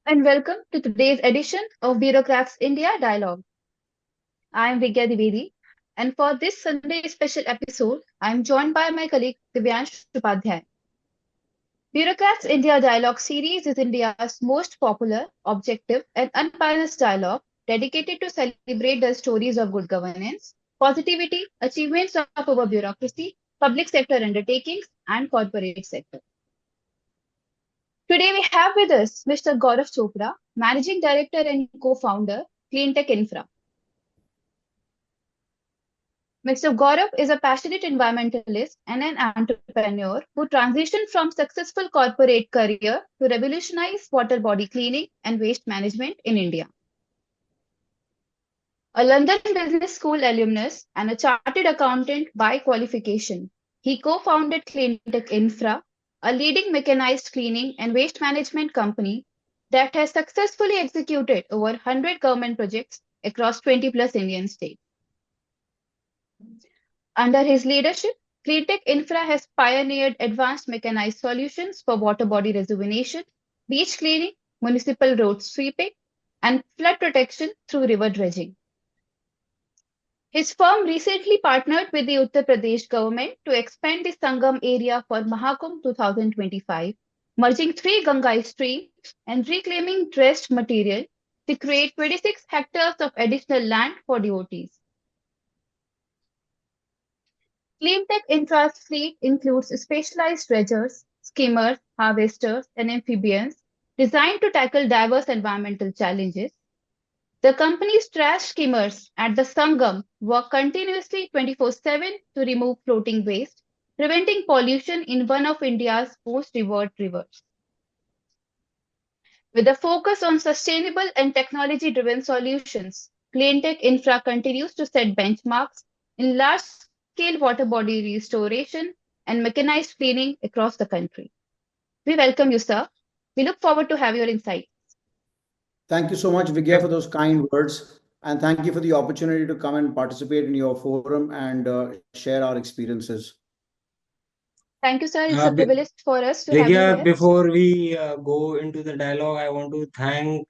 and welcome to today's edition of Bureaucrats India Dialogue. I am Vigya Divedi, and for this Sunday special episode, I am joined by my colleague Divyansh Upadhyay. Bureaucrats India Dialogue series is India's most popular, objective, and unbiased dialogue dedicated to celebrate the stories of good governance, positivity, achievements of our bureaucracy, public sector undertakings, and corporate sector. Today we have with us Mr. Gaurav Chopra, Managing Director and co-founder, Cleantec Infra. Mr. Gaurav is a passionate environmentalist and an entrepreneur who transitioned from successful corporate career to revolutionize water body cleaning and waste management in India. A London Business School alumnus and a chartered accountant by qualification, he co-founded Cleantec Infra, a leading mechanized cleaning and waste management company that has successfully executed over 100 government projects across 20 plus Indian states. Under his leadership, Cleantec Infra has pioneered advanced mechanized solutions for water body rejuvenation, beach cleaning, municipal road sweeping, and flood protection through river dredging. His firm recently partnered with the Uttar Pradesh government to expand the Sangam area for Mahakumbh 2025, merging three Ganga streams and reclaiming dredged material to create 26 hectares of additional land for devotees. Cleantech Infra's fleet includes specialized dredgers, skimmers, harvesters, and amphibians designed to tackle diverse environmental challenges. The company's trash skimmers at the Sangam work continuously 24/7 to remove floating waste, preventing pollution in one of India's most revered rivers. With a focus on sustainable and technology-driven solutions, Cleantech Infra continues to set benchmarks in large-scale water body restoration and mechanized cleaning across the country. We welcome you, sir. We look forward to have your insight. Thank you so much, Vigya, for those kind words. And thank you for the opportunity to come and participate in your forum and share our experiences. Thank you, sir. It's a Be- privilege for us to have you Vigya, here. before we go into the dialogue, I want to thank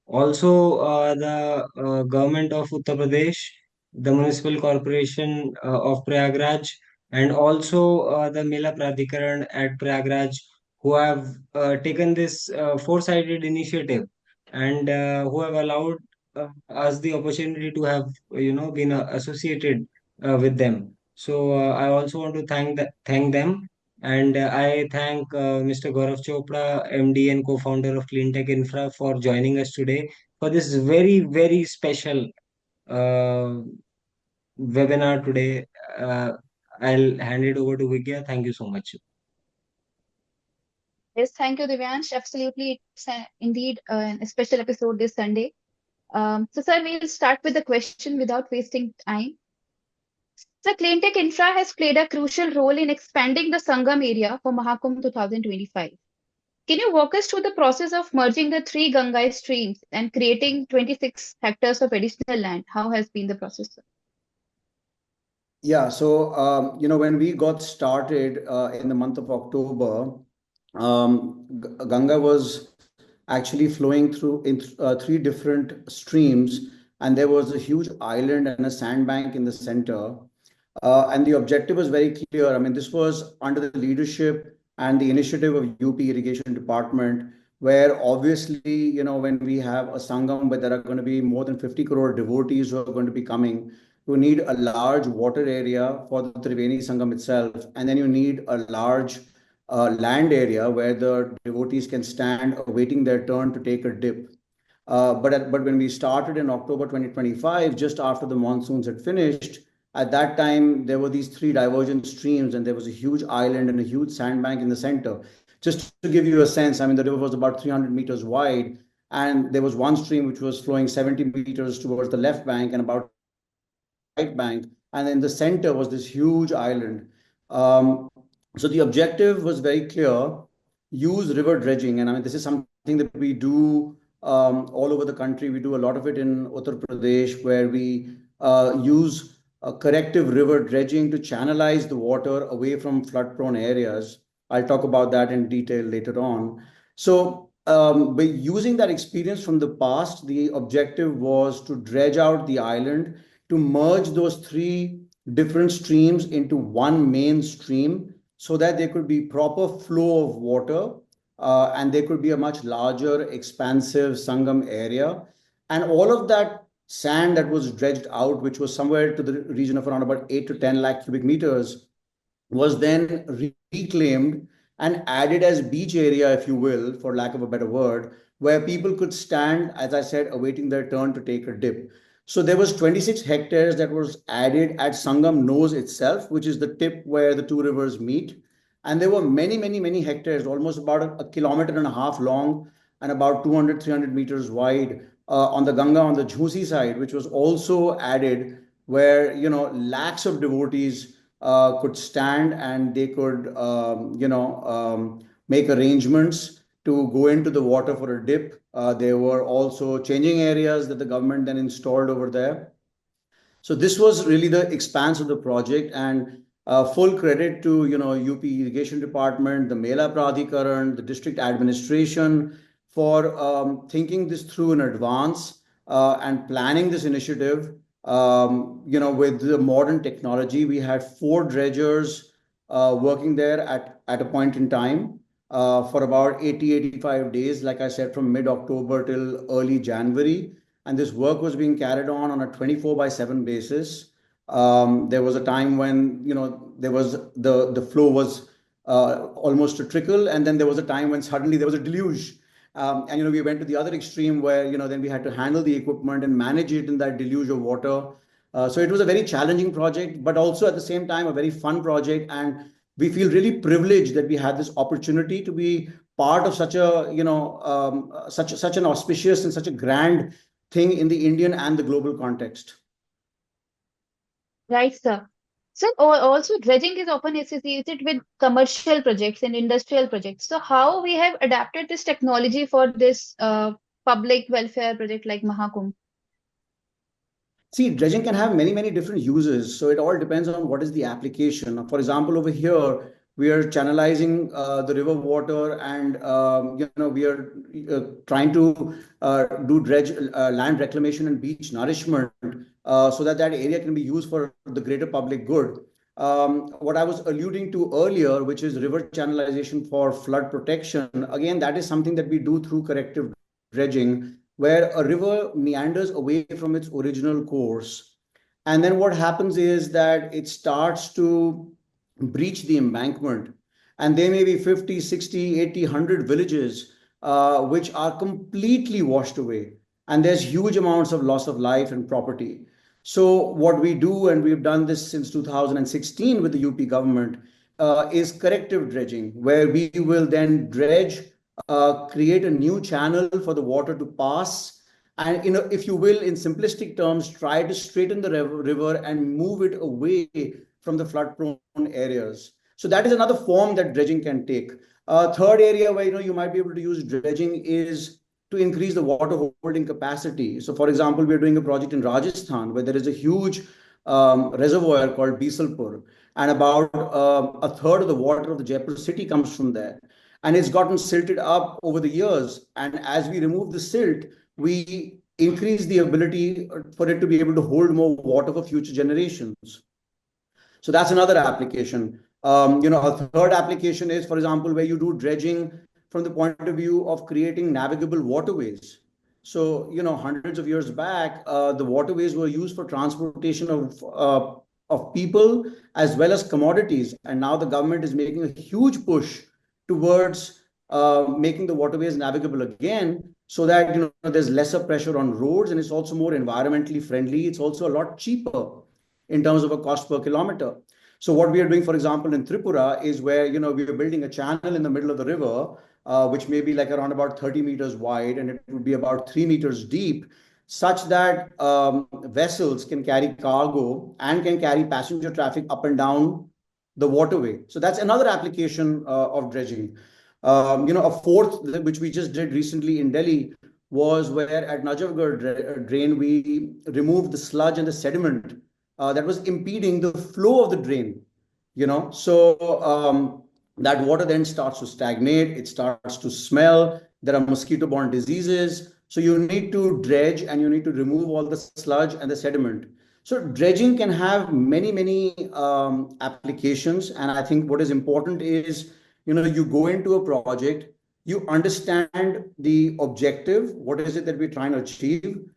also the government of Uttar Pradesh, the municipal corporation of Prayagraj, and also the Mela Pradhikaran at Prayagraj, who have taken this foresighted initiative and who have allowed us the opportunity to have, been associated with them. So I also want to thank them. And I thank Mr. Gaurav Chopra, MD and co-founder of Cleantec Infra, for joining us today for this very, very special uh, webinar today. I'll hand it over to Vigya. Thank you so much. Yes, thank you, Divyansh. Absolutely. It's indeed a special episode this Sunday. So, sir, we'll start with the question without wasting time. So, Cleantech Infra has played a crucial role in expanding the Sangam area for Mahakumbh 2025. Can you walk us through the process of merging the three Ganga streams and creating 26 hectares of additional land? How has been the process, sir? Yeah, so when we got started in the month of October, Ganga was actually flowing through in three different streams, and there was a huge island and a sandbank in the center. And the objective was very clear. I mean, this was under the leadership and the initiative of UP Irrigation Department, where obviously, when we have a Sangam where there are going to be more than 50 crore devotees who are going to be coming, you need a large water area for the Triveni Sangam itself, and then you need a large land area where the devotees can stand awaiting their turn to take a dip. But when we started in October 2025, just after the monsoons had finished, at that time there were these three divergent streams, and there was a huge island and a huge sandbank in the center. Just to give you a sense, I mean, the river was about 300 meters wide, and there was one stream which was flowing 70 meters towards the left bank and about right bank, and in the center was this huge island. So the objective was very clear: use river dredging, and I mean, this is something that we do all over the country. We do a lot of it in Uttar Pradesh, where we use corrective river dredging to channelize the water away from flood-prone areas. I'll talk about that in detail later on. So by using that experience from the past, the objective was to dredge out the island, to merge those three different streams into one main stream so that there could be proper flow of water, and there could be a much larger, expansive Sangam area. And all of that sand that was dredged out, which was somewhere to the region of around about 8 to 10 lakh cubic meters, was then reclaimed and added as beach area, if you will, for lack of a better word, where people could stand, as I said, awaiting their turn to take a dip. So there was 26 hectares that was added at Sangam nose itself, which is the tip where the two rivers meet. And there were many, many, many hectares, almost about a kilometer and a half long and about 200, 300 meters wide, on the Ganga on the Jhusi side, which was also added, where, lakhs of devotees could stand, and they could, make arrangements to go into the water for a dip. There were also changing areas that the government then installed over there. So this was really the expanse of the project, and full credit to UP Irrigation Department, the Mela Pradhikaran, the district administration for thinking this through in advance, and planning this initiative. With the modern technology, we had four dredgers working there at a point in time for about 85 days, like I said, from mid-October till early January. And this work was being carried on a 24/7 basis. There was a time when, there was the flow was almost a trickle, and then there was a time when suddenly there was a deluge. And we went to the other extreme where then we had to handle the equipment and manage it in that deluge of water. So it was a very challenging project, but also at the same time a very fun project. And we feel really privileged that we had this opportunity to be part of such a such an auspicious and such a grand thing in the Indian and the global context. Right, sir. Sir, also dredging is often associated with commercial projects and industrial projects. So how we have adapted this technology for this public welfare project like Mahakumbh? See, dredging can have many, many different uses. So it all depends on what is the application. For example, over here, we are channelizing the river water, and we are trying to do land reclamation and beach nourishment, so that that area can be used for the greater public good. What I was alluding to earlier, which is river channelization for flood protection, again, that is something that we do through corrective dredging, where a river meanders away from its original course. And then what happens is that it starts to breach the embankment. And there may be 50, 60, 80, 100 villages which are completely washed away. And there's huge amounts of loss of life and property. So what we do, and we've done this since 2016 with the UP government, is corrective dredging, where we will then dredge, create a new channel for the water to pass, and if you will, in simplistic terms, try to straighten the river and move it away from the flood prone areas. So that is another form that dredging can take. Third area where you might be able to use dredging is to increase the water holding capacity. So for example, we're doing a project in Rajasthan where there is a huge reservoir called Bisalpur, and about a third of the water of the Jaipur city comes from there. And it's gotten silted up over the years. And as we remove the silt, we increase the ability for it to be able to hold more water for future generations. So that's another application. A third application is, for example, where you do dredging from the point of view of creating navigable waterways. So, hundreds of years back, the waterways were used for transportation of people as well as commodities. And now the government is making a huge push towards making the waterways navigable again, so that there's lesser pressure on roads, and it's also more environmentally friendly. It's also a lot cheaper in terms of a cost per kilometer. So what we are doing, for example, in Tripura is where we are building a channel in the middle of the river, which may be like around about 30 meters wide, and it would be about 3 meters deep, such that vessels can carry cargo and can carry passenger traffic up and down the waterway. So that's another application of dredging. A fourth, which we just did recently in Delhi, was where at Najafgarh drain, we removed the sludge and the sediment that was impeding the flow of the drain. So that water then starts to stagnate, it starts to smell, there are mosquito-borne diseases. So you need to dredge and you need to remove all the sludge and the sediment. So dredging can have many applications, and I think what is important is, you go into a project, you understand the objective, what is it that we're trying to achieve.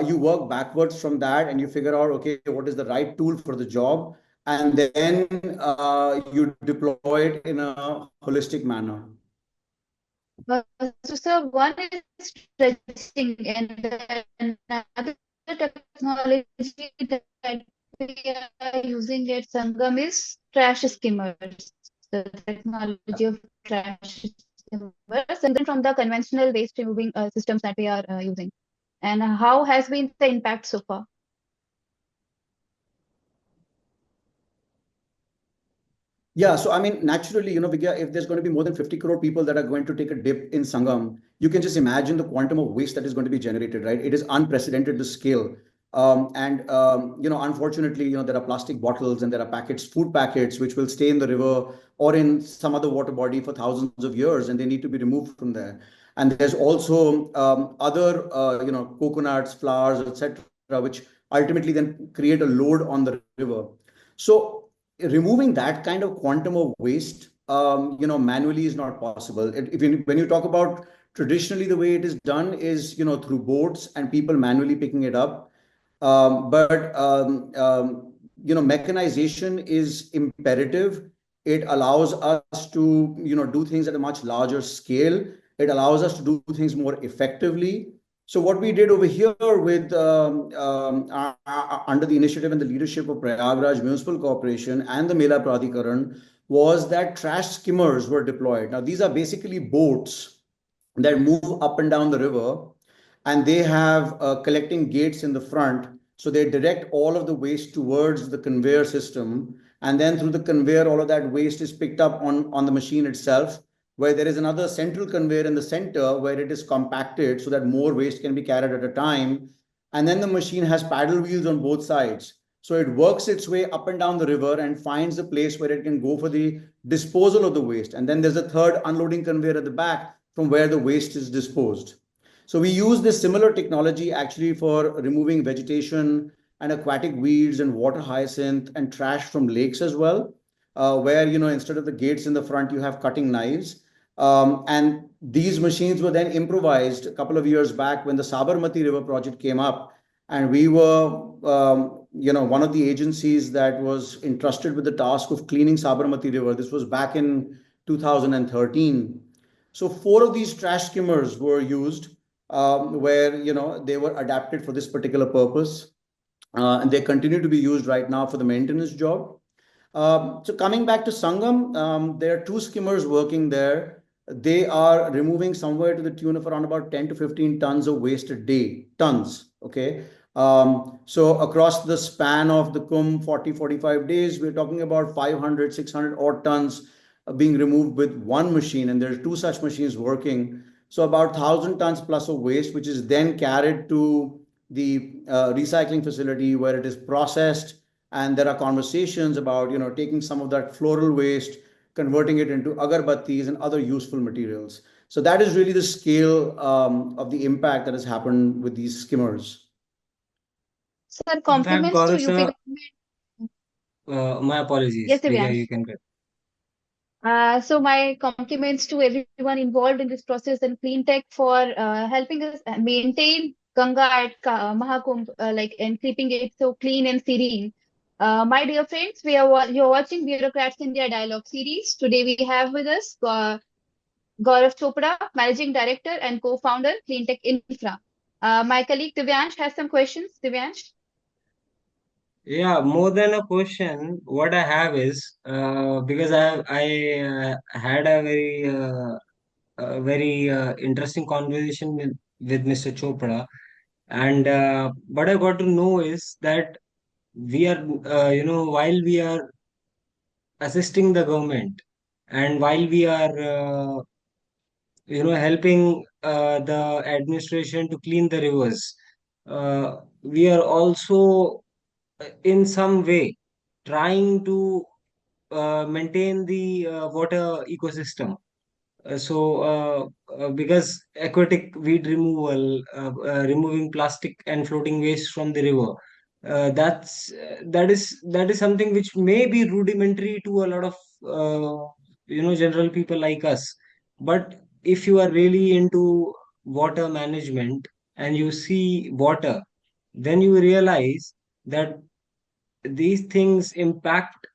You work backwards from that, and you figure out, okay, what is the right tool for the job, and then you deploy it in a holistic manner. So, sir, one is stretching, and another technology that we are using at Sangam is trash skimmers, the technology of trash skimmers, and from the conventional waste removing systems that we are using. And how has been the impact so far? Yeah, so I mean, naturally, Vigya, if there's going to be more than 50 crore people that are going to take a dip in Sangam, you can just imagine the quantum of waste that is going to be generated, right? It is unprecedented, the scale. Unfortunately, there are plastic bottles and there are packets, food packets, which will stay in the river or in some other water body for thousands of years, and they need to be removed from there. And there's also other, coconuts, flowers, etc., which ultimately then create a load on the river. So removing that kind of quantum of waste, manually is not possible. When you talk about traditionally, the way it is done is, through boats and people manually picking it up. But mechanization is imperative. It allows us to, do things at a much larger scale. It allows us to do things more effectively. So what we did over here with under the initiative and the leadership of Prayagraj Municipal Corporation and the Mela Pradhikaran was that trash skimmers were deployed. Now, these are basically boats that move up and down the river, and they have collecting gates in the front. So they direct all of the waste towards the conveyor system. And then through the conveyor, all of that waste is picked up on the machine itself, where there is another central conveyor in the center where it is compacted so that more waste can be carried at a time. And then the machine has paddle wheels on both sides. So it works its way up and down the river and finds a place where it can go for the disposal of the waste. And then there's a third unloading conveyor at the back from where the waste is disposed. So we use this similar technology actually for removing vegetation and aquatic weeds and water hyacinth and trash from lakes as well, where, instead of the gates in the front, you have cutting knives. And these machines were then improvised a couple of years back when the Sabarmati River project came up. And we were, one of the agencies that was entrusted with the task of cleaning Sabarmati River. This was back in 2013. So four of these trash skimmers were used, where they were adapted for this particular purpose, and they continue to be used right now for the maintenance job. So coming back to Sangam, there are two skimmers working there. They are removing somewhere to the tune of around about 10 to 15 tons of waste a day. Tons, okay? So across the span of the Kumbh, 45 days, we're talking about 500, 600 odd tons being removed with one machine, and there are two such machines working. So about 1,000 tons plus of waste, which is then carried to the recycling facility where it is processed. And there are conversations about, taking some of that floral waste, converting it into agarbattis and other useful materials. So that is really the scale of the impact that has happened with these skimmers. Sir, In fact, compliments to Gaurav UP sir, government. my apologies. Yes, Divya, Divyansh. you can get. So my compliments to everyone involved in this process and Cleantech for helping us maintain Ganga at Mahakumbh, and keeping it so clean and serene. My dear friends, you're watching Bureaucrats India Dialogue series. Today we have with us Gaurav Chopra, Managing Director and Co-founder, Cleantec Infra. My colleague Divyansh has some questions. Divyansh? Yeah, more than a question, what I have is because I had a very interesting conversation with Mr. Chopra, and what I got to know is that we are while we are assisting the government and while we are helping the administration to clean the rivers, we are also in some way trying to maintain the water ecosystem. Because aquatic weed removal, removing plastic and floating waste from the river, that is something which may be rudimentary to a lot of general people like us. But if you are really into water management and you see water, then you realize that these things impact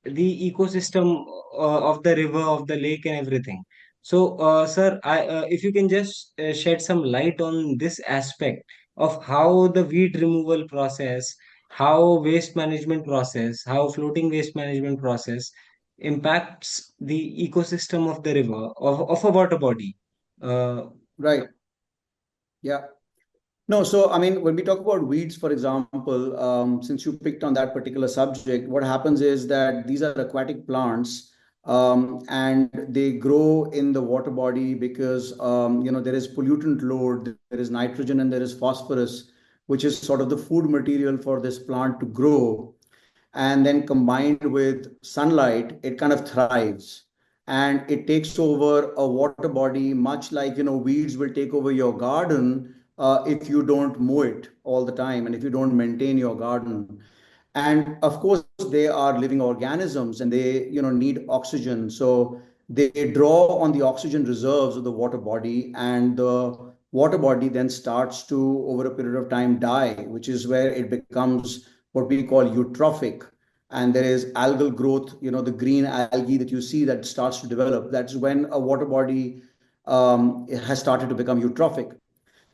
the ecosystem of the river, of the lake, and everything. So, sir, if you can just shed some light on this aspect of how the weed removal process, how waste management process, how floating waste management process impacts the ecosystem of the river, of a water body. Uh, Right. Yeah. No, so I mean, when we talk about weeds, for example, since you picked on that particular subject, what happens is that these are aquatic plants, and they grow in the water body because there is pollutant load, there is nitrogen, and there is phosphorus, which is sort of the food material for this plant to grow. And then combined with sunlight, it kind of thrives, and it takes over a water body, much like weeds will take over your garden if you don't mow it all the time and if you don't maintain your garden. And of course they are living organisms, and they need oxygen, so they draw on the oxygen reserves of the water body, and the water body then starts to, over a period of time, die, which is where it becomes what we call eutrophic. And there is algal growth, the green algae that you see that starts to develop. That's when a water body has started to become eutrophic.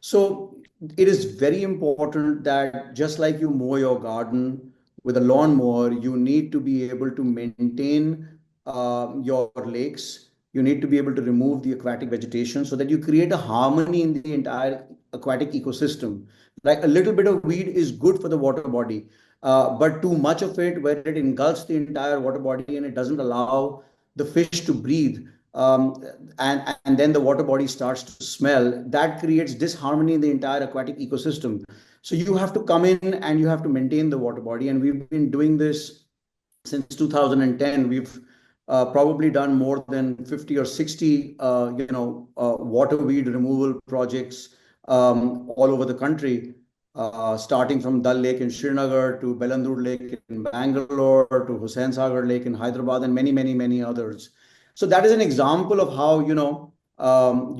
So it is very important that just like you mow your garden with a lawnmower, you need to be able to maintain your lakes. You need to be able to remove the aquatic vegetation so that you create a harmony in the entire aquatic ecosystem. Like a little bit of weed is good for the water body, but too much of it, where it engulfs the entire water body and it doesn't allow the fish to breathe, and then the water body starts to smell, that creates disharmony in the entire aquatic ecosystem. So you have to come in and you have to maintain the water body, and we've been doing this since 2010. We've probably done more than 50 or 60 water weed removal projects all over the country, starting from Dal Lake in Srinagar to Belandur Lake in Bangalore to Hussain Sagar Lake in Hyderabad, and many, many, many others. So that is an example of how you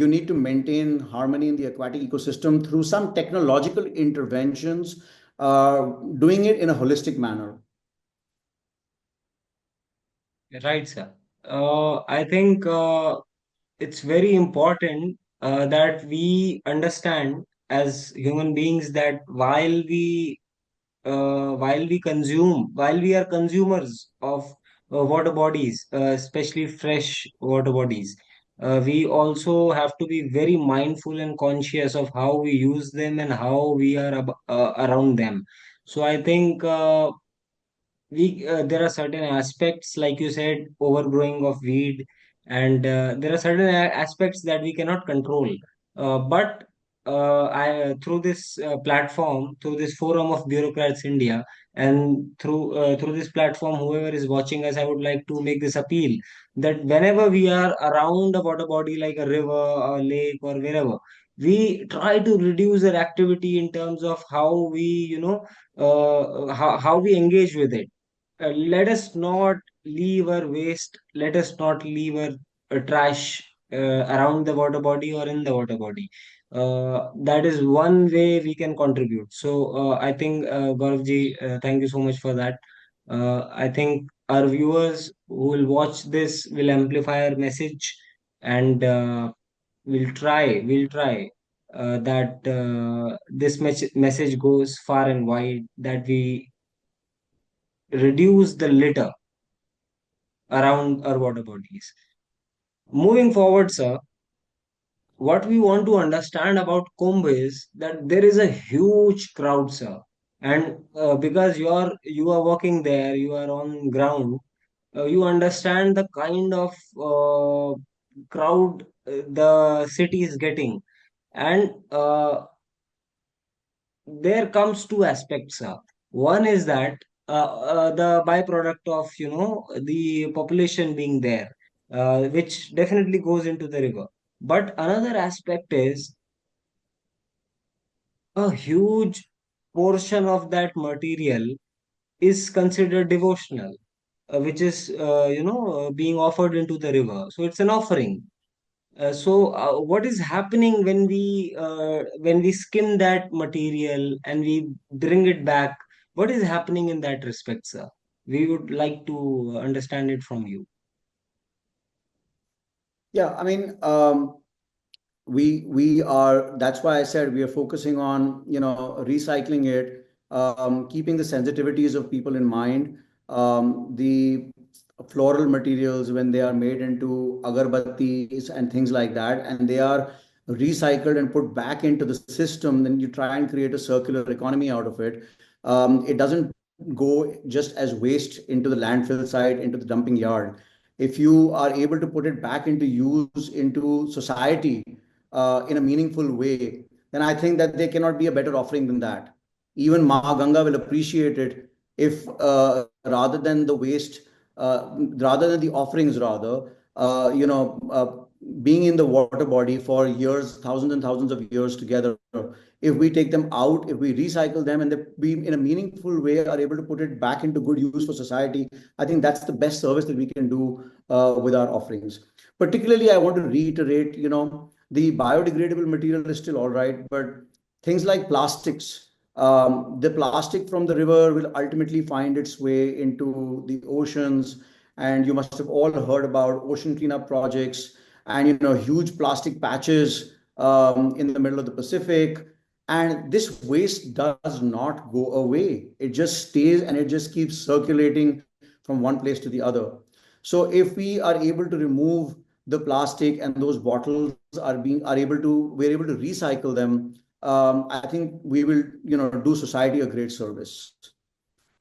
need to maintain harmony in the aquatic ecosystem through some technological interventions, uh, doing it in a holistic manner. right, sir. I think it's very important that we understand as human beings that while we are consumers of water bodies, especially fresh water bodies, we also have to be very mindful and conscious of how we use them and how we are around them. So I think there are certain aspects, like you said, overgrowing of weed, and there are certain aspects that we cannot control. But I through this platform, through this forum of bureaucrats India, and through this platform, whoever is watching us, I would like to make this appeal that whenever we are around a water body like a river, a lake, or wherever, we try to reduce our activity in terms of how we how we engage with it. Let us not leave our waste, let us not leave our trash around the water body or in the water body. That is one way we can contribute. So I think, Gauravji, thank you so much for that. I think our viewers who will watch this will amplify our message, and we'll try that this message goes far and wide, that we reduce the litter around our water bodies. Moving forward, sir, what we want to understand about Kumbh is that there is a huge crowd, sir. And because you are working there, you are on ground, you understand the kind of crowd the city is getting. And there comes two aspects, sir. One is that the byproduct of the population being there. which definitely goes into the river. But another aspect is a huge portion of that material is considered devotional, which is being offered into the river. So it's an offering. What is happening when we skim that material and we bring it back? What is happening in that respect, sir? We would like to understand it from you. Yeah, I mean, we are, that's why I said we are focusing on, recycling it, keeping the sensitivities of people in mind. The floral materials, when they are made into agarbattis and things like that, and they are recycled and put back into the system, then you try and create a circular economy out of it. It doesn't go just as waste into the landfill site, into the dumping yard. If you are able to put it back into use into society in a meaningful way, then I think that there cannot be a better offering than that. Even Maha Ganga will appreciate it if rather than the waste, rather than the offerings, rather, being in the water body for years, thousands and thousands of years together, if we take them out, if we recycle them, and they we in a meaningful way are able to put it back into good use for society, I think that's the best service that we can do with our offerings. Particularly, I want to reiterate, the biodegradable material is still all right, but things like plastics, the plastic from the river will ultimately find its way into the oceans. And you must have all heard about ocean cleanup projects and, huge plastic patches in the middle of the Pacific. And this waste does not go away. It just stays and it just keeps circulating from one place to the other. So if we are able to remove the plastic and those bottles we're able to recycle them, I think we will, do society a great service.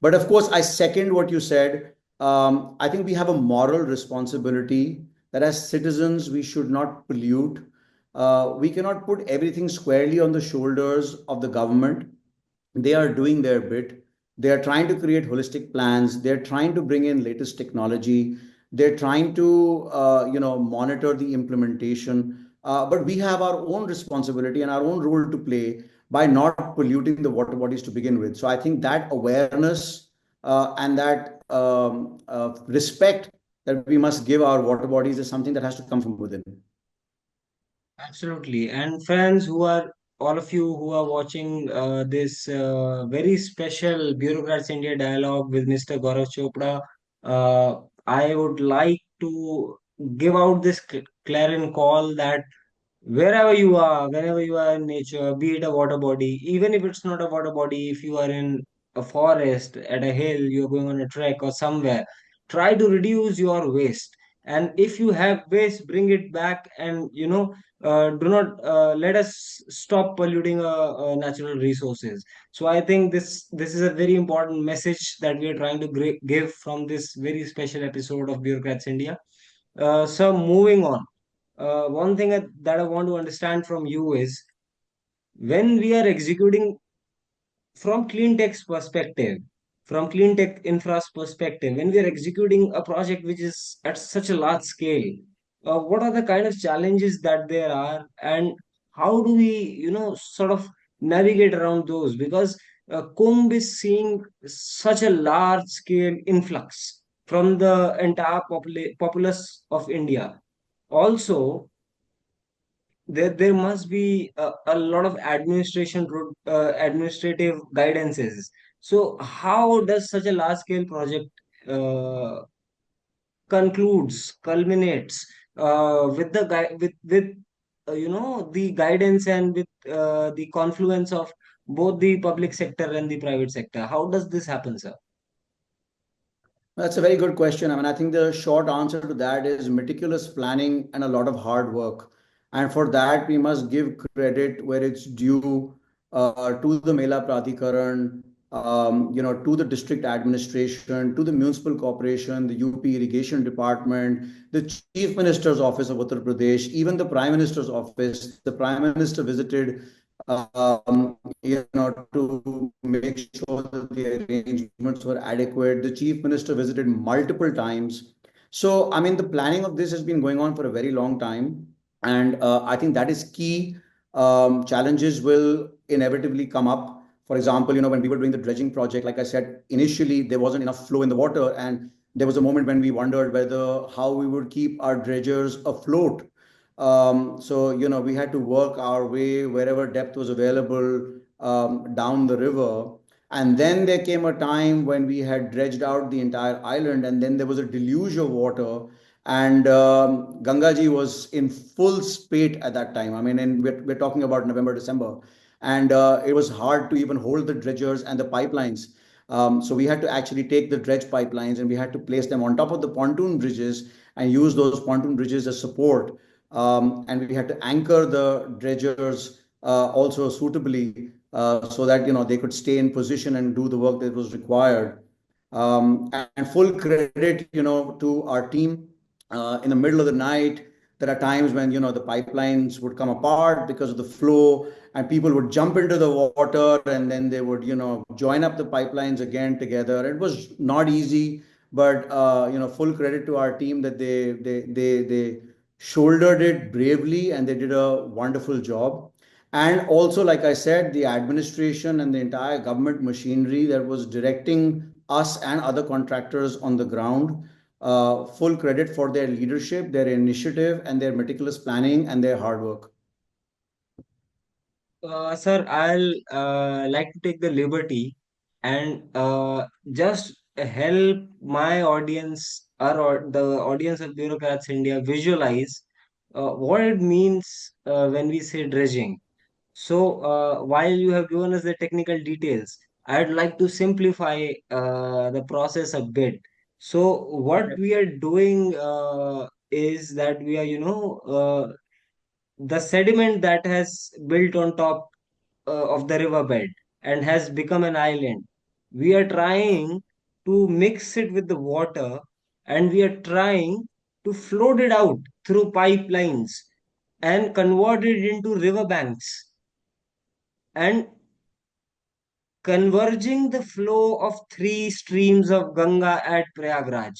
But of course, I second what you said. I think we have a moral responsibility that as citizens, we should not pollute. We cannot put everything squarely on the shoulders of the government. They are doing their bit. They are trying to create holistic plans. They're trying to bring in latest technology. They're trying to, monitor the implementation. But we have our own responsibility and our own role to play by not polluting the water bodies to begin with. So I think that awareness and that respect that we must give our water bodies is something that has to come from within. Absolutely. And friends who are, all of you who are watching this very special Bureaucrats India dialogue with Mr. Gaurav Chopra, I would like to give out this clarion call that wherever you are, whenever you are in nature, be it a water body, even if it's not a water body, if you are in a forest, at a hill, you're going on a trek or somewhere, try to reduce your waste. And if you have waste, bring it back, and do not let us stop polluting natural resources. So I think this is a very important message that we are trying to give from this very special episode of Bureaucrats India. So moving on, one thing that I want to understand from you is when we are executing from Cleantech's perspective, from Cleantech Infra's perspective, when we are executing a project which is at such a large scale, what are the kind of challenges that there are, and how do we, sort of navigate around those? Because Kumbh is seeing such a large scale influx from the entire populace of India. Also, there must be a lot of administrative guidances. So how does such a large scale project uh, culminates with the with the guidance and with the confluence of both the public sector and the private sector? How does this happen, sir? That's a very good question. I mean, I think the short answer to that is meticulous planning and a lot of hard work. And for that, we must give credit where it's due to the Mela Pradhikaran, to the district administration, to the municipal corporation, the UP irrigation department, the chief minister's office of Uttar Pradesh, even the prime minister's office. The prime minister visited to make sure that the arrangements were adequate. The chief minister visited multiple times. So, I mean, the planning of this has been going on for a very long time. And I think that is key. Challenges will inevitably come up. For example, when we were doing the dredging project, like I said, initially there wasn't enough flow in the water. And there was a moment when we wondered how we would keep our dredgers afloat. So, we had to work our way wherever depth was available down the river. And then there came a time when we had dredged out the entire island, and then there was a deluge of water. And Gangaji was in full spate at that time. I mean, and we're talking about November, December. And it was hard to even hold the dredgers and the pipelines. So we had to actually take the dredge pipelines and we had to place them on top of the pontoon bridges and use those pontoon bridges as support. And we had to anchor the dredgers also suitably so that they could stay in position and do the work that was required. And full credit to our team. In the middle of the night, there are times when the pipelines would come apart because of the flow, and people would jump into the water, and then they would join up the pipelines again together. It was not easy, but full credit to our team that they shouldered it bravely and they did a wonderful job. And also, like I said, the administration and the entire government machinery that was directing us and other contractors on the ground, full credit for their leadership, their initiative, and their meticulous planning and their hard work. Sir, I'll like to take the liberty and just help my audience or the audience of Bureaucrats India visualize what it means when we say dredging. So, while you have given us the technical details, I'd like to simplify the process a bit. So, what we are doing is that we are, the sediment that has built on top of the riverbed and has become an island. We are trying to mix it with the water and we are trying to float it out through pipelines and convert it into riverbanks and converging the flow of three streams of Ganga at Prayagraj.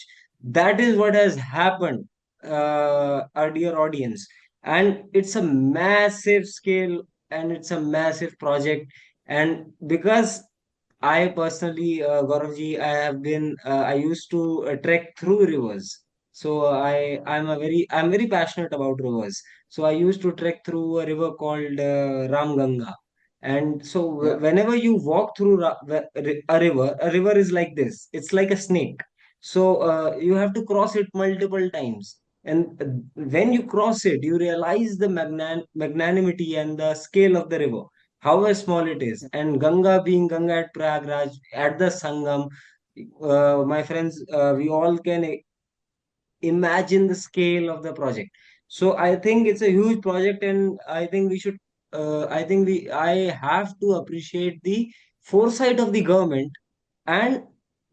That is what has happened, our dear audience. And it's a massive scale and it's a massive project. And because I personally, Gauravji, I used to trek through rivers. So I'm very passionate about rivers. So I used to trek through a river called Ram Ganga. And so Yeah. whenever you walk through a river is like this. It's like a snake. So you have to cross it multiple times. And when you cross it, you realize the magnanimity and the scale of the river, however small it is. And Ganga being Ganga at Prayagraj, at the Sangam, my friends, we all can imagine the scale of the project. So I think it's a huge project, and I think we should. I have to appreciate the foresight of the government and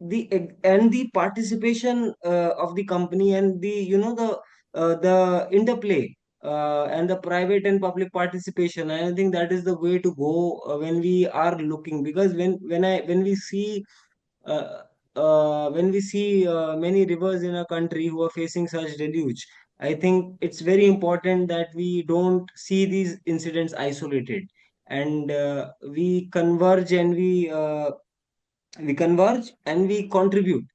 the participation of the company and the interplay and the private and public participation. And I think that is the way to go when we are looking, because uh, when we see many rivers in a country who are facing such deluge, I think it's very important that we don't see these incidents isolated, and we converge and we contribute.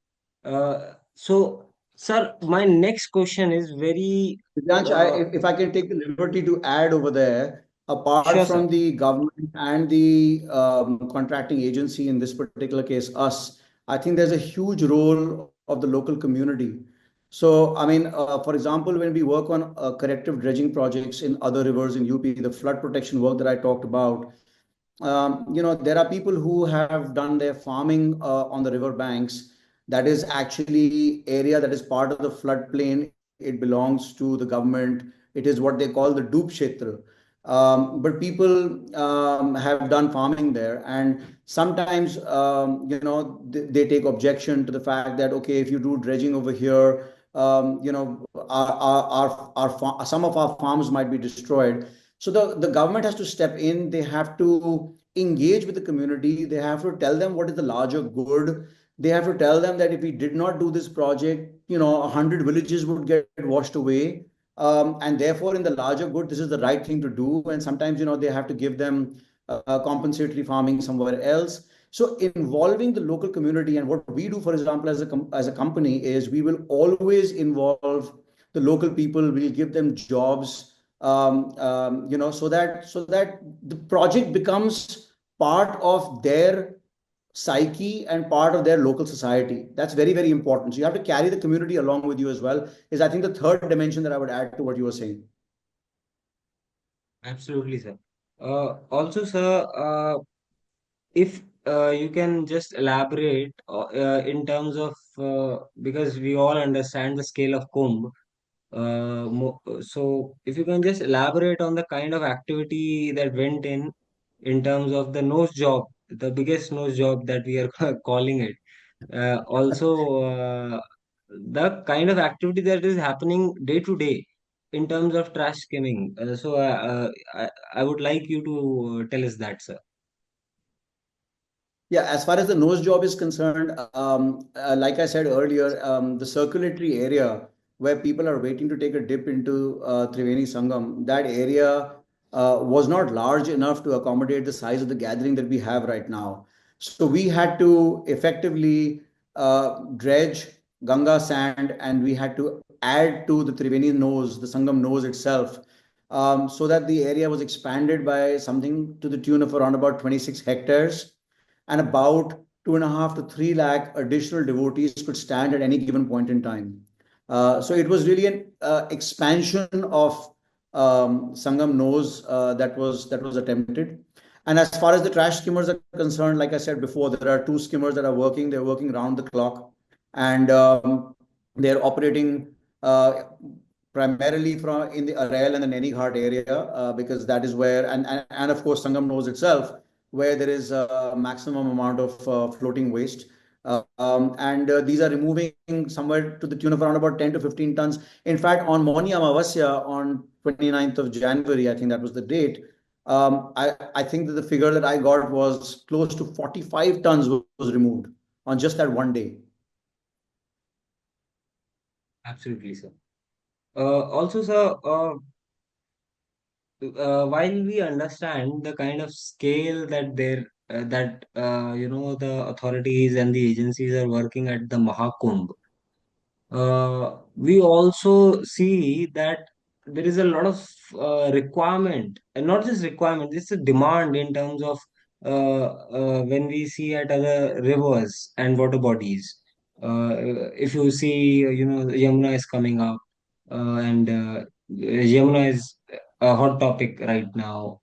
So, sir, my next question is very Divyansh, uh, if I can take the liberty to add over there, apart sure, sir. from the government and the contracting agency, in this particular case, us, I think there's a huge role of the local community. So, I mean, for example, when we work on corrective dredging projects in other rivers in UP, the flood protection work that I talked about, there are people who have done their farming on the river banks. That is actually area that is part of the floodplain. It belongs to the government. It is what they call the Doop Kshetra. But people have done farming there, and sometimes they take objection to the fact that okay, if you do dredging over here, some of our farms might be destroyed. So the government has to step in. They have to engage with the community. They have to tell them what is the larger good. they have to tell them that if we did not do this project, 100 villages would get washed away. And therefore, in the larger good, this is the right thing to do. And sometimes, they have to give them compensatory farming somewhere else. So involving the local community, and what we do, for example, as a company, is we will always involve the local people. We'll give them jobs, so that the project becomes part of their psyche and part of their local society. That's very, very important. So you have to carry the community along with you as well, is I think the third dimension that I would add to what you were saying. Absolutely, sir. Also, sir, if you can just elaborate in terms of because we all understand the scale of Kumbh. So if you can just elaborate on the kind of activity that went in terms of the nose job, the biggest nose job that we are calling it. Also, the kind of activity that is happening day to day in terms of trash skimming. I would like you to tell us that, sir. Yeah, as far as the nose job is concerned, like I said earlier, the circulatory area where people are waiting to take a dip into Triveni Sangam, that area was not large enough to accommodate the size of the gathering that we have right now. So we had to effectively dredge Ganga sand, and we had to add to the Triveni nose, the Sangam nose itself, so that the area was expanded by something to the tune of around about 26 hectares, and about 2.5 to 3 lakh additional devotees could stand at any given point in time. So it was really an expansion of Sangam nose that was attempted. And as far as the trash skimmers are concerned, like I said before, there are two skimmers that are working. They're working round the clock, and they're operating primarily from in the Arail and the Naini Ghat area, because that is where, and of course Sangam knows itself, where there is a maximum amount of floating waste. And these are removing somewhere to the tune of around about 10 to 15 tons. In fact, on Moni Amavasya on 29th of January, I think that was the date. I think that the figure that I got was close to 45 tons was removed on just that one day. Absolutely, sir. Also, sir, while we understand the kind of scale that the authorities and the agencies are working at the Mahakumbh, we also see that there is a lot of requirement, and not just requirement, it's a demand in terms of when we see at other rivers and water bodies. If you see, Yamuna is coming up, and Yamuna is a hot topic right now.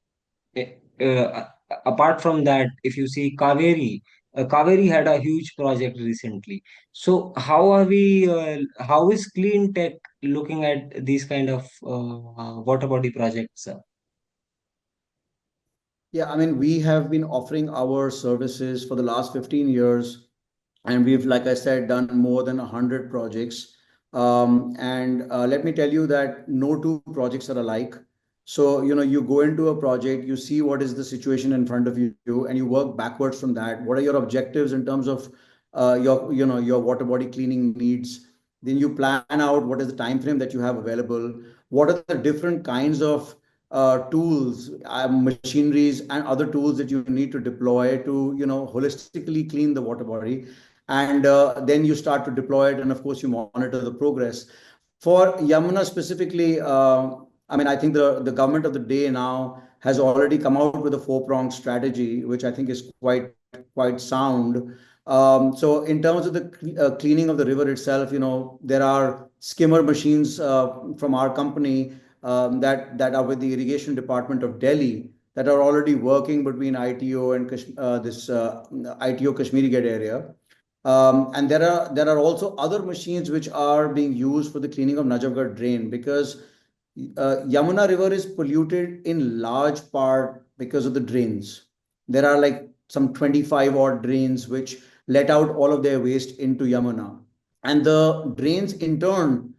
Apart from that, if you see Kaveri, Kaveri had a huge project recently. So how is Clean Tech looking at these kind of water body projects? Yeah, I mean, we have been offering our services for the last 15 years, and we've, like I said, done more than 100 projects. And let me tell you that no two projects are alike. So, you go into a project, you see what is the situation in front of you, and you work backwards from that. What are your objectives in terms of your water body cleaning needs? Then you plan out what is the time frame that you have available. What are the different kinds of tools, machineries, and other tools that you need to deploy to, holistically clean the water body. And then you start to deploy it, and of course, you monitor the progress. For Yamuna specifically, I mean, I think the government of the day now has already come out with a four-pronged strategy, which I think is quite sound. So in terms of the cleaning of the river itself, there are skimmer machines from our company that are with the irrigation department of Delhi, that are already working between ITO and this ITO Kashmiri Gate area. And there are also other machines which are being used for the cleaning of Najafgarh drain, because Yamuna River is polluted in large part because of the drains. There are like some 25 odd drains which let out all of their waste into Yamuna. And the drains in turn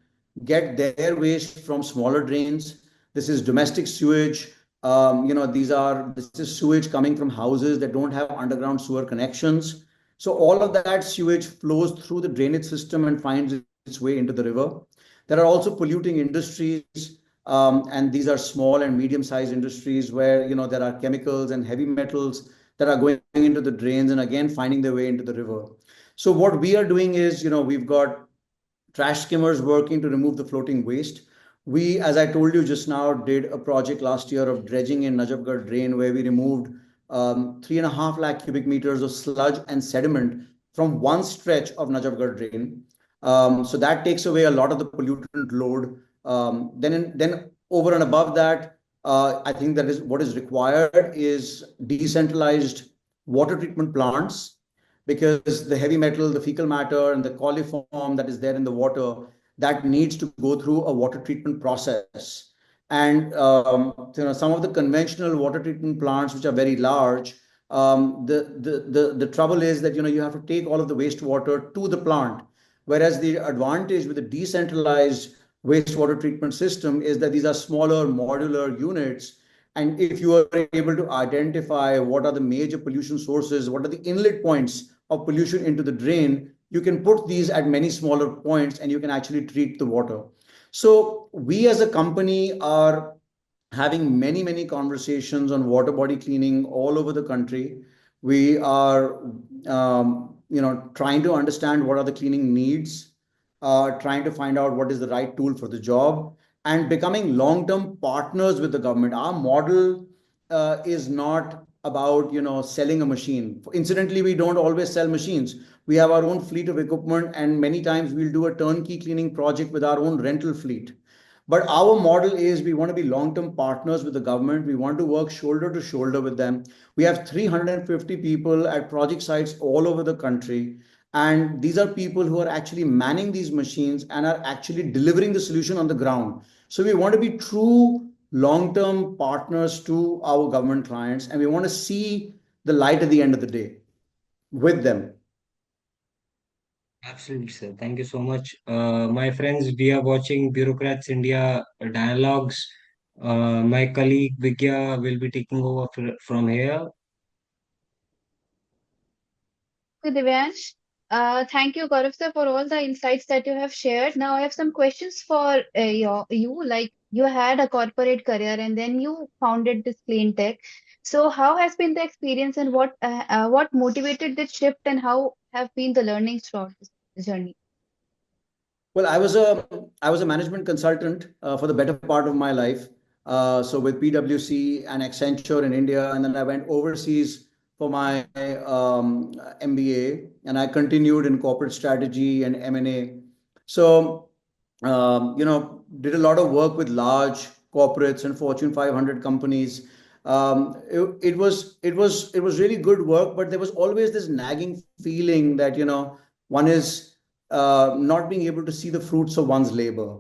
get their waste from smaller drains. This is domestic sewage. This is sewage coming from houses that don't have underground sewer connections. So all of that sewage flows through the drainage system and finds its way into the river. There are also polluting industries, and these are small and medium-sized industries where there are chemicals and heavy metals that are going into the drains and again finding their way into the river. So what we are doing is, we've got trash skimmers working to remove the floating waste. We, as I told you just now, did a project last year of dredging in Najafgarh drain where we removed 3.5 lakh cubic meters of sludge and sediment from one stretch of Najafgarh drain. So that takes away a lot of the pollutant load. Then over and above that, I think that is what is required is decentralized water treatment plants, because the heavy metal, the fecal matter, and the coliform that is there in the water, that needs to go through a water treatment process. And some of the conventional water treatment plants, which are very large, the trouble is that you have to take all of the wastewater to the plant. Whereas the advantage with the decentralized wastewater treatment system is that these are smaller modular units. And if you are able to identify what are the major pollution sources, what are the inlet points of pollution into the drain, you can put these at many smaller points and you can actually treat the water. So we as a company are having many conversations on water body cleaning all over the country. We are trying to understand what are the cleaning needs, trying to find out what is the right tool for the job, and becoming long-term partners with the government. Our model is not about selling a machine. Incidentally, we don't always sell machines. We have our own fleet of equipment, and many times we'll do a turnkey cleaning project with our own rental fleet. But our model is we want to be long-term partners with the government. We want to work shoulder to shoulder with them. We have 350 people at project sites all over the country. And these are people who are actually manning these machines and are actually delivering the solution on the ground. So we want to be true long-term partners to our government clients, and we want to see the light at the end of the day with them. Absolutely, sir. Thank you so much. My friends, we are watching Bureaucrats India Dialogues. My colleague Vigya will be taking over from here. Divyansh. Thank you, Gaurav sir, for all the insights that you have shared. Now, I have some questions for you. Like, you had a corporate career and then you founded this clean tech. So, how has been the experience, and what motivated this shift, and how have been the learnings throughout this journey? Well, I was a management consultant for the better part of my life. So with PwC and Accenture in India, and then I went overseas for my MBA, and I continued in corporate strategy and M&A. So did a lot of work with large corporates and Fortune 500 companies. It was really good work, but there was always this nagging feeling that one is not being able to see the fruits of one's labor.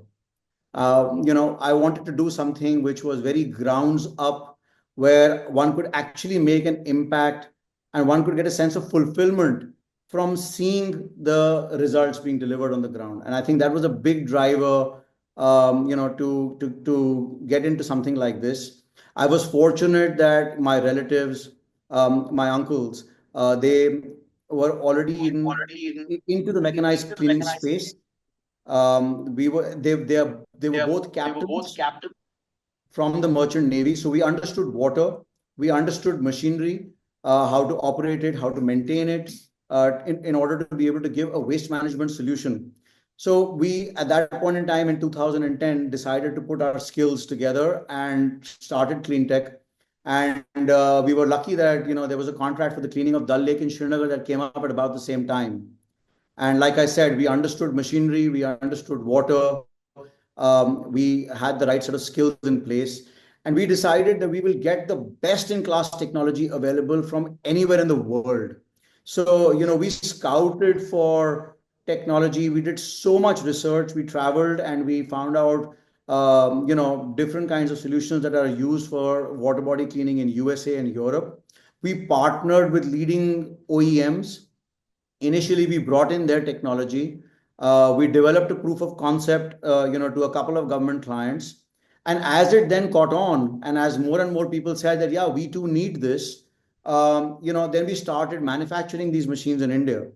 I wanted to do something which was very grounds up, where one could actually make an impact and one could get a sense of fulfillment from seeing the results being delivered on the ground. And I think that was a big driver, to get into something like this. I was fortunate that my relatives, my uncles, they were already into the mechanized cleaning space. We were they were both captains from the merchant navy, so we understood water, we understood machinery, how to operate it, how to maintain it, in order to be able to give a waste management solution. So we, at that point in time in 2010, decided to put our skills together and started Cleantech. And we were lucky that there was a contract for the cleaning of Dal Lake in Srinagar that came up at about the same time. And like I said, we understood machinery, we understood water, we had the right set of skills in place. And we decided that we will get the best in class technology available from anywhere in the world. So, we scouted for technology. We did so much research. We traveled and we found out, different kinds of solutions that are used for water body cleaning in USA and Europe. We partnered with leading OEMs. Initially, we brought in their technology. We developed a proof of concept, to a couple of government clients. And as it then caught on, and as more and more people said that, yeah, we too need this, then we started manufacturing these machines in India.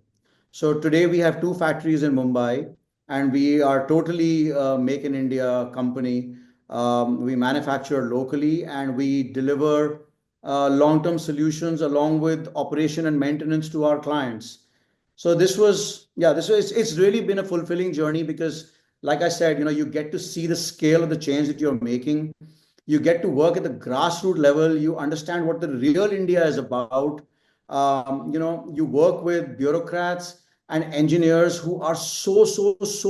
So today we have two factories in Mumbai, and we are totally make in India company. We manufacture locally and we deliver long-term solutions along with operation and maintenance to our clients. So it's really been a fulfilling journey because, like I said, you get to see the scale of the change that you're making. You get to work at the grassroots level. You understand what the real India is about. You work with bureaucrats and engineers who are so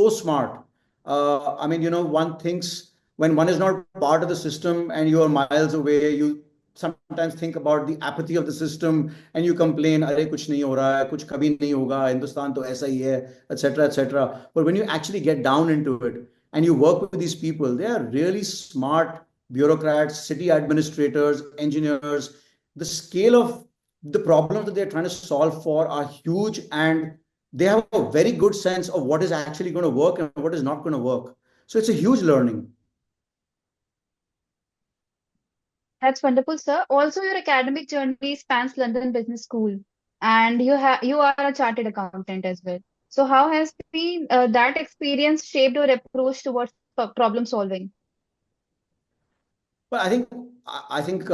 smart. One thinks when one is not part of the system and you are miles away, you sometimes think about the apathy of the system and you complain, अरे कुछ नहीं हो रहा है, कुछ कभी नहीं होगा, हिंदुस्तान तो ऐसा ही है, etc., etc. But when you actually get down into it and you work with these people, they are really smart bureaucrats, city administrators, engineers. The scale of the problems that they're trying to solve for are huge, and they have a very good sense of what is actually going to work and what is not going to work. So it's a huge learning. That's wonderful, sir. Also, your academic journey spans London Business School, and you are a chartered accountant as well. So, how has been that experience shaped your approach towards problem solving? But I think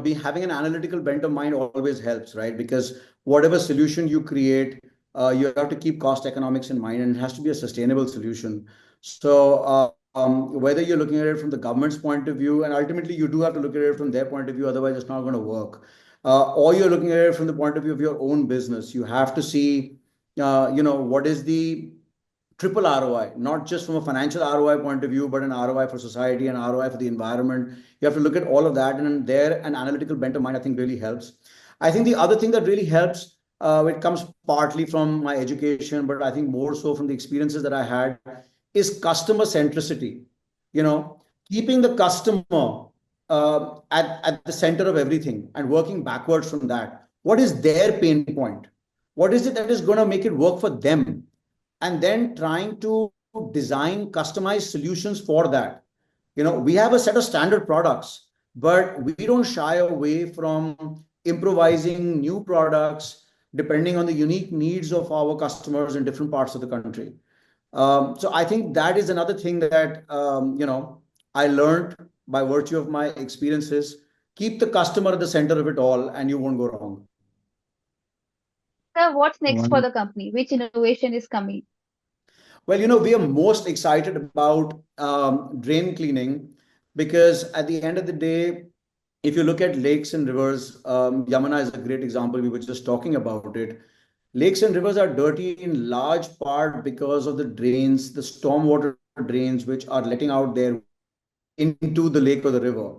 be having an analytical bent of mind always helps, right? Because whatever solution you create, you have to keep cost economics in mind, and it has to be a sustainable solution. So whether you're looking at it from the government's point of view, and ultimately you do have to look at it from their point of view, otherwise it's not going to work. Or you're looking at it from the point of view of your own business, you have to see, what is the triple ROI, not just from a financial ROI point of view, but an ROI for society and ROI for the environment. You have to look at all of that, and there an analytical bent of mind, I think, really helps. I think the other thing that really helps, it comes partly from my education, but I think more so from the experiences that I had, is customer centricity. Keeping the customer at the center of everything and working backwards from that. What is their pain point? What is it that is going to make it work for them? And then trying to design customized solutions for that. We have a set of standard products, but we don't shy away from improvising new products depending on the unique needs of our customers in different parts of the country. So I think that is another thing that I learned by virtue of my experiences. Keep the customer at the center of it all, and you won't go wrong. Sir, what's next for One, the company? Which innovation is coming? Well, we are most excited about drain cleaning because at the end of the day, if you look at lakes and rivers, Yamuna is a great example. We were just talking about it. Lakes and rivers are dirty in large part because of the drains, the stormwater drains, which are letting out their into the lake or the river.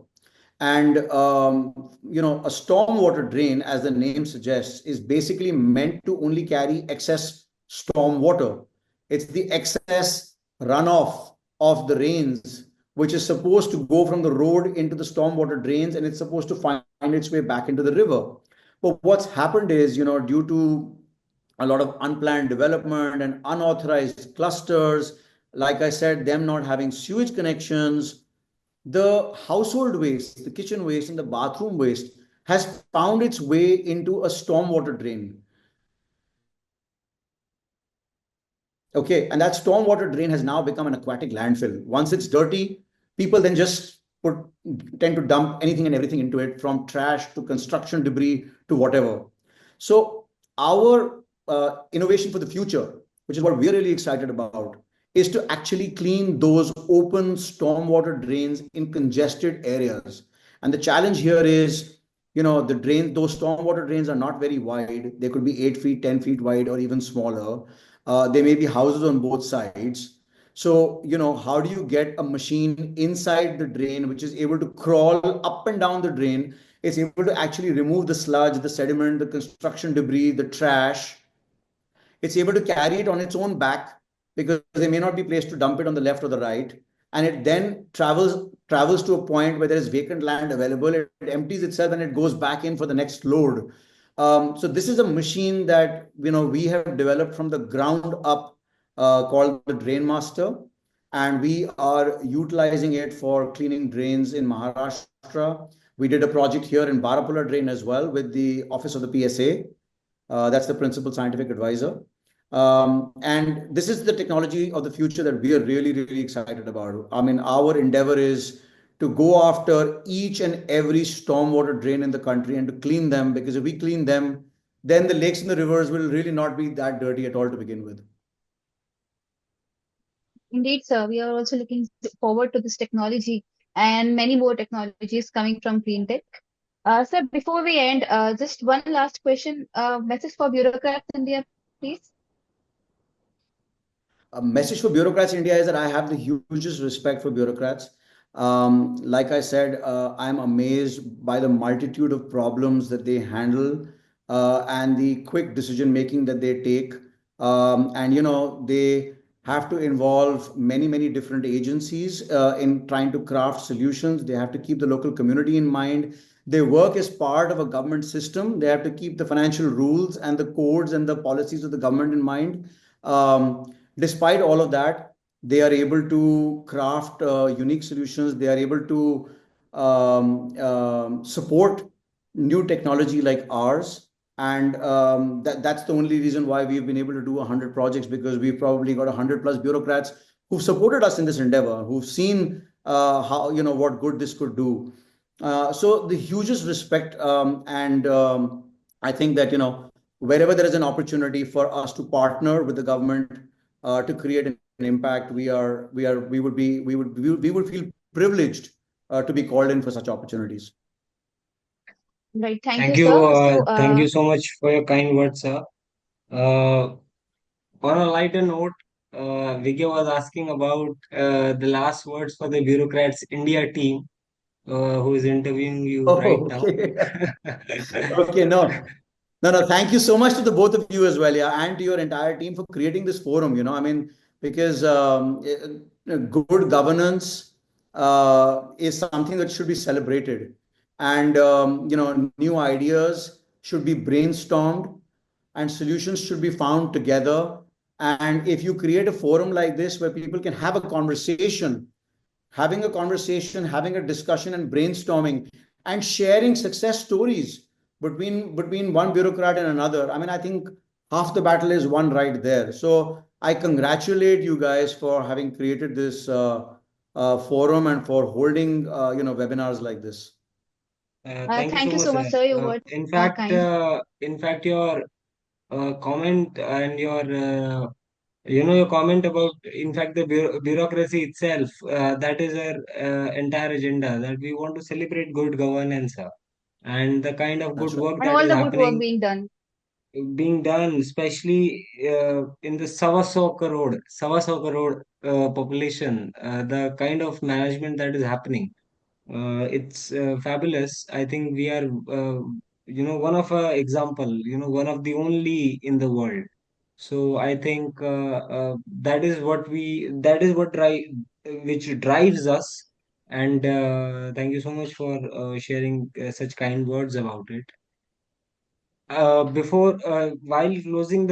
And a stormwater drain, as the name suggests, is basically meant to only carry excess storm water. It's the excess runoff of the rains, which is supposed to go from the road into the stormwater drains, and it's supposed to find its way back into the river. But what's happened is, due to a lot of unplanned development and unauthorized clusters, like I said, them not having sewage connections, the household waste, the kitchen waste, and the bathroom waste has found its way into a stormwater drain. Okay, and that stormwater drain has now become an aquatic landfill. Once it's dirty, people then just tend to dump anything and everything into it, from trash to construction debris to whatever. So our innovation for the future, which is what we're really excited about, is to actually clean those open stormwater drains in congested areas. And the challenge here is, those stormwater drains are not very wide. They could be 8 feet, 10 feet wide, or even smaller. There may be houses on both sides. So, how do you get a machine inside the drain, which is able to crawl up and down the drain? It's able to actually remove the sludge, the sediment, the construction debris, the trash. It's able to carry it on its own back because there may not be place to dump it on the left or the right. And it then travels to a point where there is vacant land available. It empties itself and it goes back in for the next load. So this is a machine that we have developed from the ground up, called the Drain Master, and we are utilizing it for cleaning drains in Maharashtra. We did a project here in Barapulla Drain as well with the Office of the PSA. That's the Principal Scientific Advisor. And this is the technology of the future that we are really, really excited about. I mean, our endeavor is to go after each and every stormwater drain in the country and to clean them, because if we clean them, then the lakes and the rivers will really not be that dirty at all to begin with. Indeed, sir. We are also looking forward to this technology and many more technologies coming from Cleantech. Sir, before we end, just one last question. Message for bureaucrats in India, please. A message for bureaucrats in India is that I have the hugest respect for bureaucrats. Like I said, I'm amazed by the multitude of problems that they handle, and the quick decision making that they take. And they have to involve many, many different agencies in trying to craft solutions. They have to keep the local community in mind. They work as part of a government system. They have to keep the financial rules and the codes and the policies of the government in mind. Despite all of that, they are able to craft unique solutions. They are able to support new technology like ours. And that's the only reason why we've been able to do 100 projects, because we've probably got 100 plus bureaucrats who've supported us in this endeavor, who've seen how, what good this could do. So the hugest respect, and I think that, wherever there is an opportunity for us to partner with the government to create an impact, we would feel privileged to be called in for such opportunities. Right. Thank you, sir. So, Thank you so much for your kind words, sir. On a lighter note, Vigya was asking about the last words for the bureaucrats India team, who is interviewing you right Oh, now. okay. Okay, no. No, no, thank you so much to the both of you as well, yeah, and to your entire team for creating this forum. I mean, because good governance is something that should be celebrated, and new ideas should be brainstormed, and solutions should be found together. And if you create a forum like this where people can have a conversation, having a discussion and brainstorming and sharing success stories between one bureaucrat and another. I mean, I think half the battle is won right there. So I congratulate you guys for having created this forum and for holding webinars like this. Thank you so thank you much, so sir. much, sir. Your words are kind. In fact, your comment and your comment about, in fact, the bureaucracy itself, that is our entire agenda, that we want to celebrate good governance, sir, and the kind of good That's right. work And that all is the good work happening, being done, especially in the Sawa So crore population, the kind of management that is happening. It's fabulous. I think we are, one of a example, one of the only in the world. So I think that is what which drives us. And thank you so much for sharing such kind words about it. While closing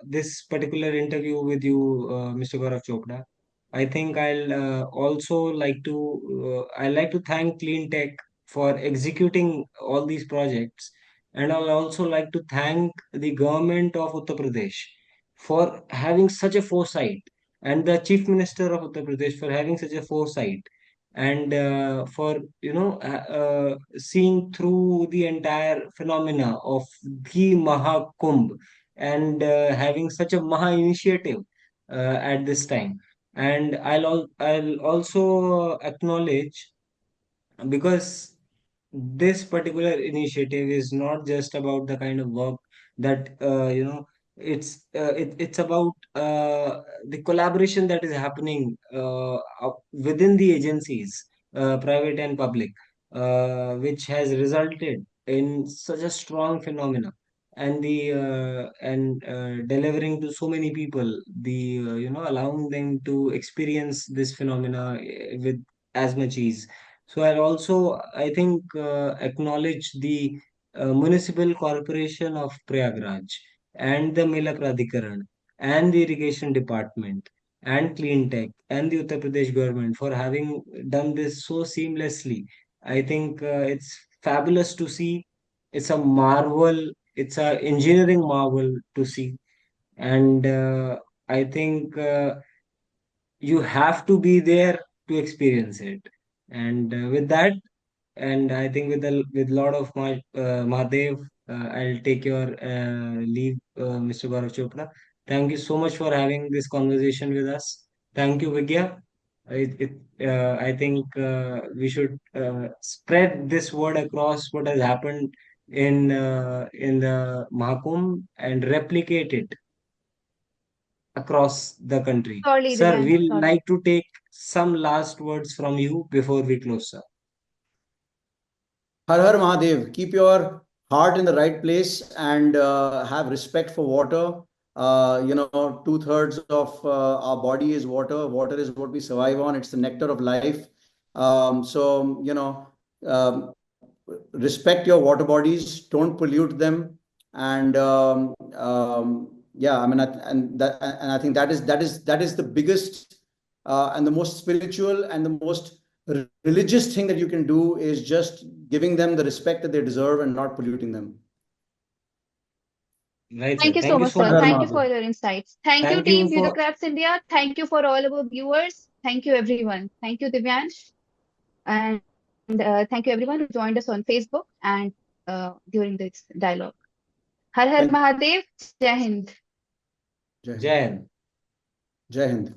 this particular interview with you, Mr. Gaurav Chopra, I think I like to thank Cleantech for executing all these projects, and I'll also like to thank the government of Uttar Pradesh for having such a foresight, and the Chief Minister of Uttar Pradesh for having such a foresight, and for seeing through the entire phenomena of the Maha Kumbh, and having such a Maha initiative at this time. And I'll also acknowledge, because this particular initiative is not just about the kind of work that it's about the collaboration that is happening within the agencies, private and public, which has resulted in such a strong phenomena, and the and delivering to so many people, the allowing them to experience this phenomena with as much ease. So I'll also, I think, acknowledge the Municipal Corporation of Prayagraj, and the Mela Pradhikaran, and the Irrigation Department, and Cleantech, and the Uttar Pradesh government for having done this so seamlessly. I think it's fabulous to see. It's a marvel. It's a engineering marvel to see. And I think you have to be there to experience it. And with that, and I think with lot of my Mahadev, I'll take your leave, Mr. Gaurav Chopra. Thank you so much for having this conversation with us. Thank you, Vigya. I think we should spread this word across what has happened in the Mahakumbh and replicate it across the country. Surely, Sir, Divyansh, we'll surely. like to take some last words from you before we close, sir. Har Har Mahadev, keep your heart in the right place and have respect for water. Two-thirds of our body is water. Water is what we survive on. It's the nectar of life. Um, Respect your water bodies. Don't pollute them. And yeah, I mean, and I think that is the biggest and the most spiritual and the most religious thing that you can do is just giving them the respect that they deserve and not polluting them. Right, sir. Thank you so Thank you much, so sir. Har much. Har Thank you for Mahadev. your insights. Thank you, Thank team you for Bureaucrats India. Thank you for all our viewers. Thank you, everyone. Thank you, Divyansh. And thank you, everyone who joined us on Facebook and during this dialogue. Har Har Thank you. Mahadev. Jai Hind. Jai Hind. Jai Hind. Jai Hind.